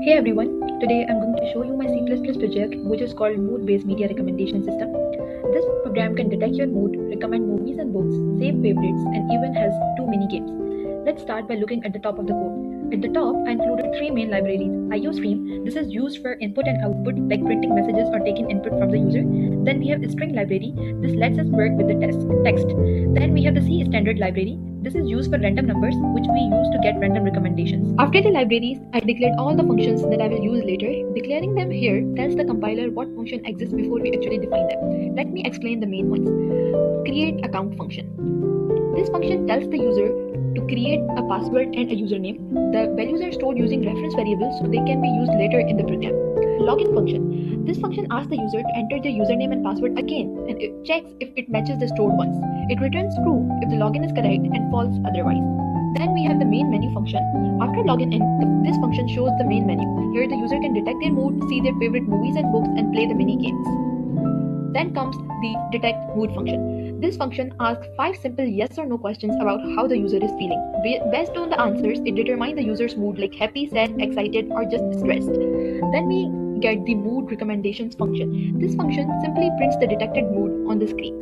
Hey everyone, today I'm going to show you my C++ project which is called Mood-Based Media Recommendation System. This program can detect your mood, recommend movies and books, save favorites, and even has two mini games. Let's start by looking at the top of the code. At the top, I included three main libraries. IOStream, this is used for input and output like printing messages or taking input from the user. Then we have the string library, this lets us work with the text. Then we have the C standard library. This is used for random numbers, which we use to get random recommendations. After the libraries, I declared all the functions that I will use later. Declaring them here tells the compiler what function exists before we actually define them. Let me explain the main ones. Create account function. This function tells the user to create a password and a username. The values are stored using reference variables so they can be used later in the program. Login function. This function asks the user to enter their username and password again and it checks if it matches the stored ones. It returns true if the login is correct and false otherwise. Then we have the main menu function. After login in, this function shows the main menu. Here the user can detect their mood, see their favorite movies and books and play the mini games. Then comes the detect mood function. This function asks 5 simple yes or no questions about how the user is feeling. Based on the answers, it determines the user's mood like happy, sad, excited or just stressed. Then we get the mood recommendations function. This function simply prints the detected mood on the screen.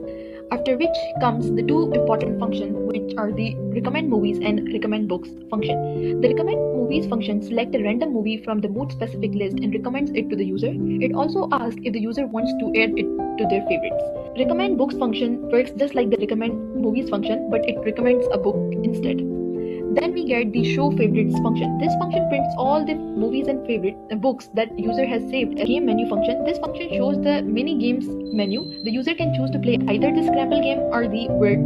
After which comes the two important functions which are the recommend movies and recommend books function. The recommend movies function selects a random movie from the mood specific list and recommends it to the user. It also asks if the user wants to add it to their favorites. Recommend books function works just like the recommend movies function, but it recommends a book instead. Then we get the show favorites function. This function prints all the movies and favorite books that user has saved. A game menu function. This function shows the mini games menu. The user can choose to play either the scramble game or the word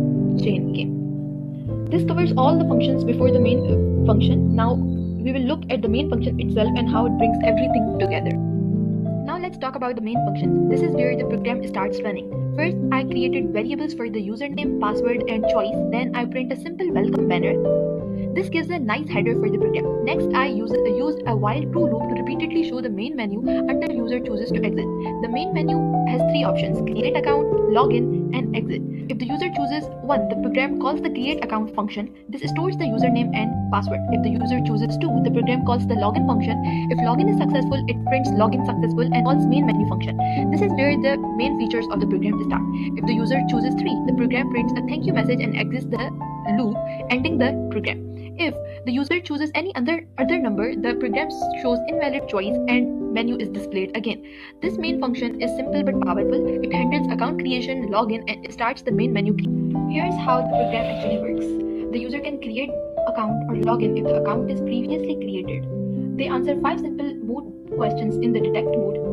chain game. This covers all the functions before the main function. Now we will look at the main function itself and how it brings everything together. Now let's talk about the main function. This is where the program starts running. First, I created variables for the username, password and choice. Then I print a simple welcome banner. This gives a nice header for the program. Next, I used a while true loop to repeatedly show the main menu until user chooses to exit. The main menu has 3 options: create account, login, and exit. If the user chooses one, the program calls the create account function. This stores the username and password. If the user chooses 2, the program calls the login function. If login is successful, it prints login successful and calls main menu function. This is where the main features of the program start. If the user chooses 3, the program prints a thank you message and exits the loop, ending the program. If the user chooses any other number, the program shows invalid choice and menu is displayed again. This main function is simple but powerful. It handles account creation, login, and starts the main menu. Here's how the program actually works. The user can create account or login if the account is previously created. They answer 5 simple mood questions in the detect mode.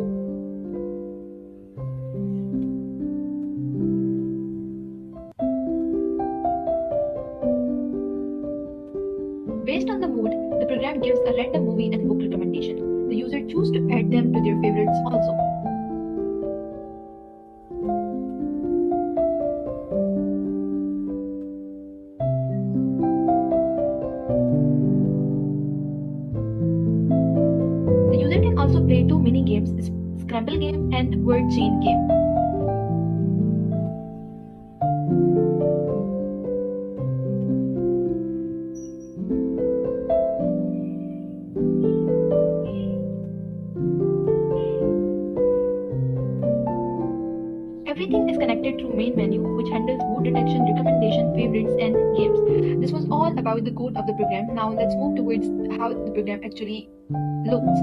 Based on the mood, the program gives a random movie and book recommendation. The user chooses to add them to their favorites also. The user can also play 2 mini games, scramble game and word chain game. Everything is connected through main menu, which handles mood detection, recommendation, favorites, and games. This was all about the code of the program. Now let's move towards how the program actually looks.